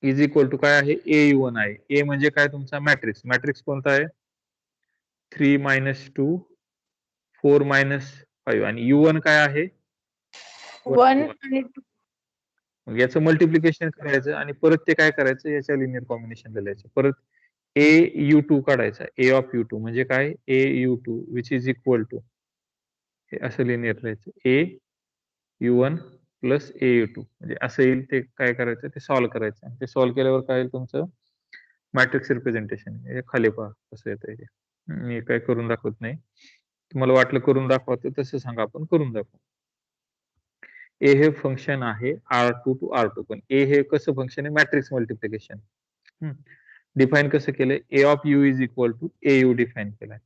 B: इज इक्वल टू काय आहे? AU1 आहे. ए म्हणजे काय? तुमचा मॅट्रिक्स. मॅट्रिक्स कोणता आहे? 3 - 2 4 - 5 आणि U1 काय आहे?
D: 1 आणि 2.
B: मग याचं मल्टिप्लिकेशन करायचं आणि परत ते काय करायचं? याच्या लिनियर कॉम्बिनेशन लिहायचं. परत ए U2 काढायचा. ए ऑफ U2 म्हणजे काय? AU2 which is equal to हे असं लिनियर लिहायचं. AU1 प्लस AU2 म्हणजे असं येईल. ते काय करायचं? ते सॉल्व्ह करायचं. ते सॉल्व्ह केल्यावर काय येईल तुमचं? Matrix representation. हे खाली पहा कसं येतंय ते. मी काय करून दाखवत नाही. तुम्हाला वाटलं करून दाखवायचं तसं सांगा, आपण करून दाखवू. ए हे फंक्शन आहे R2 to R2 पण ए हे कसं फंक्शन आहे? Matrix multiplication. डिफाईन कसं केलंय? A of U is equal to AU define केलाय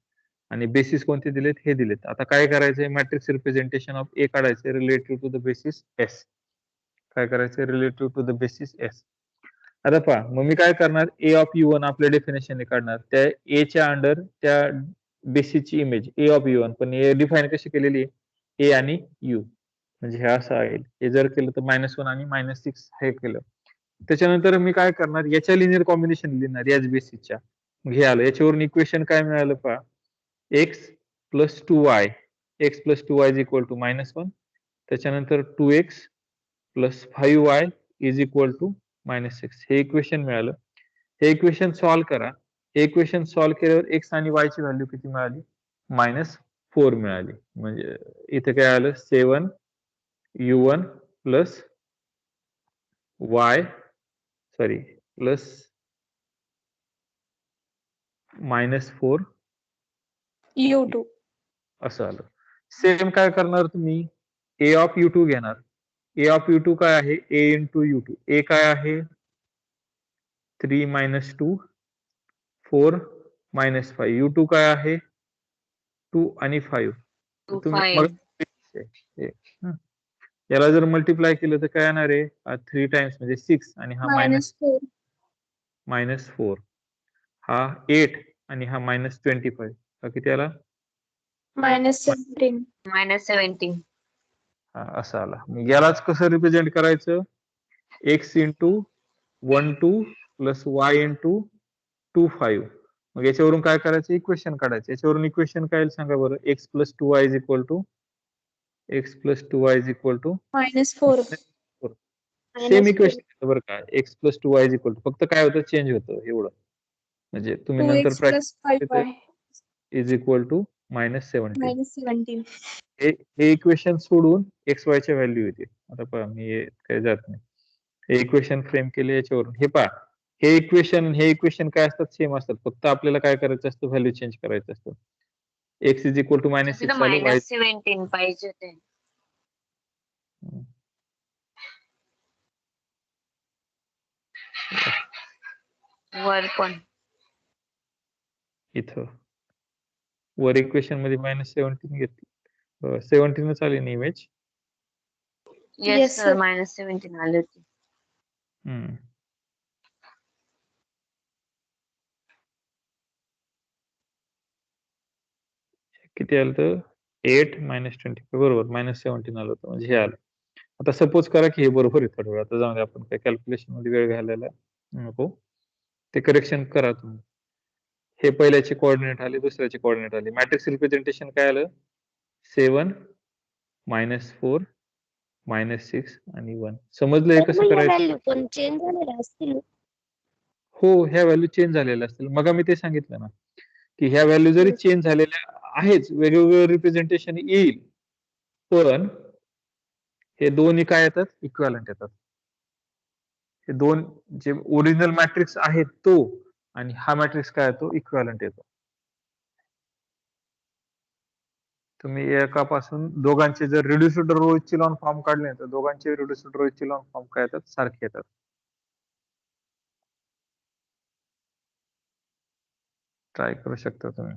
B: आणि बेसिस कोणते दिलेत? हे दिलेत. आता काय करायचंय? मॅट्रिक्स रिप्रेझेंटेशन ऑफ ए काढायचंय relative to the basis S. काय करायचंय? Relative to the basis S. आता पहा मग मी काय करणार? ए ऑफ U1 आपल्या डेफिनेशनने काढणार. त्या ए च्या अंडर त्या बेसिसची इमेज ए ऑफ U1 पण ए डिफाईन कशी केलेली आहे? ए आणि यू म्हणजे हे असं आहे. हे जर केलं तर -1 आणि -6 हे केलं त्याच्यानंतर मी काय करणार, याच्या लिनियर कॉम्बिनेशन लिहिणार याच बेसिसच्या. मग हे आलं, याच्यावरून इक्वेशन काय मिळालं पहा, x plus 2y, x plus 2y is equal to -1. त्याच्यानंतर 2x plus 5y is equal to -6. हे इक्वेशन मिळालं. हे इक्वेशन सॉल्व्ह करा. हे इक्वेशन सॉल्व्ह केल्यावर एक्स आणि वाय ची व्हॅल्यू किती मिळाली, -4 मिळाली. म्हणजे इथे काय आलं, 7u1 plus y plus -4
D: U2.
B: असं आलं. सेम काय करणार तुम्ही, a ऑफ u2 घेणार. a ऑफ u2 काय आहे, a इंटू u2. a काय आहे 3 - 2 4 - 5. u2 काय आहे 2 आणि 5.
A: 2
B: तुम्ही
A: 5
B: मग याला जर मल्टिप्लाय केलं तर काय येणार आहे, 3 टाइम्स म्हणजे 6 आणि हा
D: -4.
B: -4, हा 8 आणि हा -25. हा किती आला,
D: -17.
A: -17.
B: हा असा आला. मग यालाच कसं रिप्रेझेंट करायचं, x into 1 2 plus y into 2 5. मग याच्यावरून काय करायचं, इक्वेशन काढायचं. याच्यावरून इक्वेशन काय येईल सांगा बरं, x plus 2y is equal to
D: -4.
B: Same equation बरं का, x plus 2y is equal to, फक्त काय होतं, चेंज होतं एवढं. म्हणजे तुम्ही नंतर
D: 2x plus 5y
B: is equal to -17.
D: -17.
B: हे इक्वेशन सोडून एक्स वाय च्या व्हॅल्यू येते. आता पहा, मी काही जात नाही. हे इक्वेशन फ्रेम केले याच्यावरून. हे पहा, हे इक्वेशन काय असतात, सेम असतात. फक्त आपल्याला काय करायचं असतं, व्हॅल्यू चेंज करायचं असतं. एक्स इज इक्वल टू -6 आलं, y
A: -17 पाहिजे होते. वर पण
B: इथं वर इक्वेशन मध्ये -17 घेतली, 17च आली ना इमेज.
A: Yes
D: sir.
A: सर, -17 आले होते.
B: किती आलं तर 8 - 25, बरोबर, -17 आलं होतं. म्हणजे हे आलं. आता सपोज करा की हे बरोबर आहे, थोडं वेळ आता जाऊन आपण काही कॅल्क्युलेशन मध्ये वेळ घालायला नको, ते करेक्शन करा तुम्ही. हे पहिल्याचे कोऑर्डिनेट आले, दुसऱ्याचे कोऑर्डिनेट आले. मॅट्रिक्स रिप्रेझेंटेशन काय आलं, 7 -4 -6 आणि 1. समजलं हे कसं करायचं?
C: व्हॅल्यू पण चेंज झालेल्या असतील.
B: हो, ह्या व्हॅल्यू चेंज झालेल्या असतील. मग मी ते सांगितलं ना, की ह्या व्हॅल्यू जरी चेंज झालेल्या आहेच, वेगवेगळं रिप्रेझेंटेशन येईल, पण हे दोन्ही काय येतात, इक्विव्हॅलंट येतात. हे दोन जे ओरिजिनल मॅट्रिक्स आहे तो, आणि हा मॅट्रिक्स काय येतो, इक्विव्हॅलंट येतो. तुम्ही एकापासून दोघांचे जर रिड्युस्ड रो इचेलॉन फॉर्म काढले तर दोघांचे रिड्युस्ड रो इचेलॉन फॉर्म काय येतात, सारखे येतात. ट्राय करू शकता तुम्ही.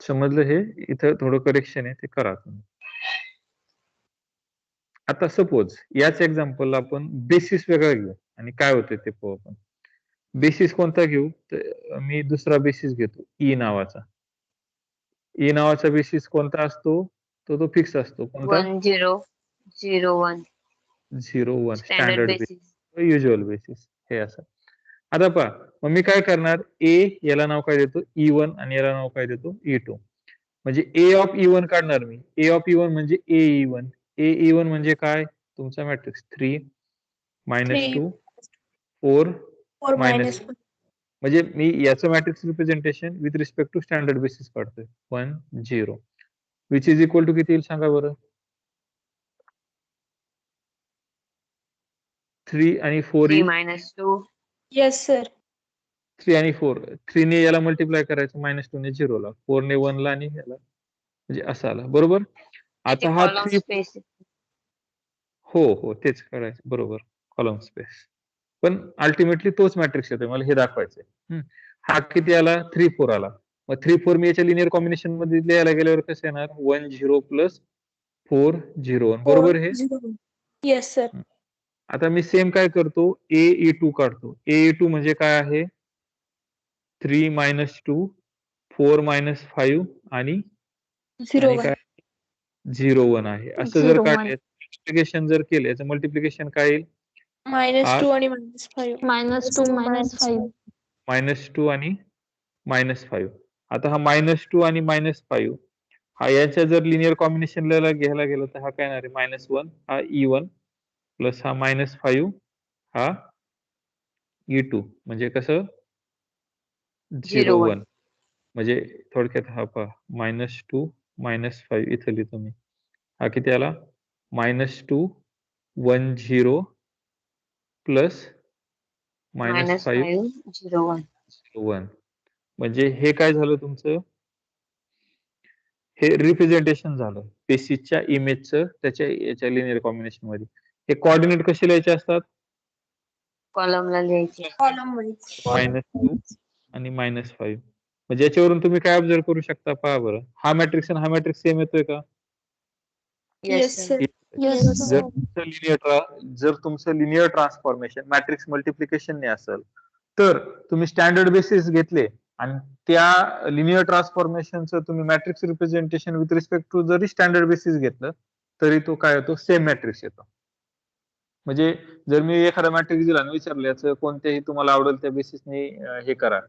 B: समजलं हे? इथं थोडं करेक्शन आहे, ते करा तुम्ही. आता सपोज याच एक्झाम्पलला आपण बेसिस वेगळा घेऊ आणि काय होते ते पाहू आपण. बेसिस कोणता घेऊ, तर मी दुसरा बेसिस घेतो, ई नावाचा. ई नावाचा बेसिस कोणता असतो, तो फिक्स असतो. कोणता,
A: 1 0 0 1
B: 0 1
A: standard
B: standard
A: basis.
B: Basis, usual basis, हे असं. आता पहा, मग मी काय करणार, याला नाव काय देतो, E1, आणि याला नाव काय देतो, E2. म्हणजे ए ऑफ E1 काढणार मी. ए ऑफ E1 म्हणजे AE1. AE1 म्हणजे काय, तुमचा मॅट्रिक्स 3 -2 4 -1. म्हणजे मी याचं matrix representation with respect to standard basis काढतोय, 1 0, विच इज इक्वल टू किती येईल सांगा बरं, 3 आणि 4
A: 3
B: येईल.
A: -2
D: Yes, sir.
B: 3 आणि 4, 3 ने याला मल्टिप्लाय करायचं, -2 ने 0 ला, 4 ने 1 ला, आणि याला म्हणजे असं आला, बरोबर. आता हा
A: कॉलम
B: 3,
A: स्पेस.
B: हो तेच करायचं, बरोबर, कॉलम स्पेस. पण अल्टिमेटली तोच मॅट्रिक्स येतोय, मला हे दाखवायचंय. हा किती आला, 3 4 आला. मग 3 4 मी याच्या लिनियर कॉम्बिनेशन मध्ये लिहायला गेल्यावर कसं येणार, 1 0 प्लस 4 0 1, बरोबर हे.
D: Yes, sir.
B: आता मी सेम काय करतो, AE2 काढतो. AE2 म्हणजे काय आहे, 3 -2 4 -5 आणि
D: 0
B: काय
D: 1.
B: 0 1 आहे. असं जर
C: 0 1
B: काढलं, मल्टिप्लिकेशन जर केलं, याचं मल्टिप्लिकेशन काय येईल,
D: -2 आणि -5.
C: -2 -5.
B: -2 आणि -5. आता हा -2 आणि -5 हा याच्या जर लिनियर कॉम्बिनेशनला घ्यायला गेलं तर हा काय येणार आहे? -1 हा E1 प्लस हा -5 हा E2 म्हणजे कसं
A: 0 1
B: 0 म्हणजे थोडक्यात हा पहा -2 -5 इथं लिहितो मी. हा किती आला? -2 1 0 प्लस -5
A: -5 0 1
B: 1 म्हणजे हे काय झालं तुमचं? हे रिप्रेझेंटेशन झालं बेसिसच्या इमेजचं त्याच्या याच्या लिनियर कॉम्बिनेशन मध्ये. हे कोऑर्डिनेट कसे लिहायचे असतात?
A: कॉलमला लिहायचे.
D: Column wise.
B: -2 आणि -5 म्हणजे याच्यावरून तुम्ही काय ऑब्झर्व करू शकता पहा बरं. हा मॅट्रिक्स आणि हा मॅट्रिक्स सेम येतोय का?
A: Yes
D: Yes,
A: sir.
D: sir.
C: Yes,
B: जर तुमचं लिनियर ट्रान्सफॉर्मेशन मॅट्रिक्स मल्टिप्लिकेशनने असेल तर तुम्ही स्टँडर्ड बेसिस घेतले आणि त्या लिनियर ट्रान्सफॉर्मेशनचं तुम्ही matrix representation with respect to जरी स्टँडर्ड बेसिस घेतलं तरी तो काय होतो? सेम मॅट्रिक्स येतो. म्हणजे जर मी एखादा मॅट्रिक्स दिला आणि विचारलं याचं कोणत्याही तुम्हाला आवडेल त्या बेसिसने हे करा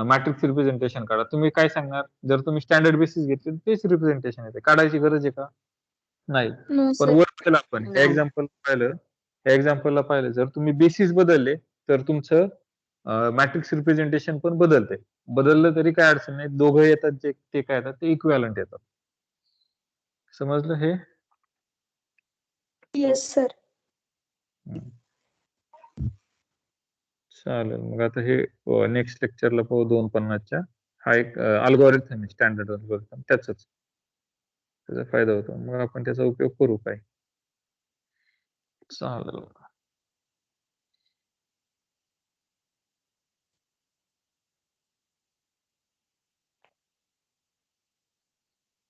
B: मॅट्रिक्स रिप्रेझेंटेशन काढा. तुम्ही काय सांगणार? जर तुम्ही स्टँडर्ड बेसिस घेतले तेच रिप्रेझेंटेशन येते. काढायची गरज आहे का? नाही.
D: No,
B: पण
D: sir.
B: वर पाहिलं आपण
A: नाही.
B: एक्झाम्पलला पाहिलं जर तुम्ही बेसिस बदलले तर तुमचं मॅट्रिक्स रिप्रेझेंटेशन पण बदलते. बदललं तरी काय अडचण नाही. दोघं येतात जे ते काय येतात ते इक्विव्हॅलंट येतात. समजलं हे?
D: Yes, sir.
B: चालेल. मग आता हे नेक्स्ट लेक्चरला पाहू 250च्या. हा एक अल्गोरिथम आहे स्टँडर्ड अल्गोरिथम त्याचाच. त्याचा फायदा होतो. मग आपण त्याचा उपयोग करू काय. चालेल.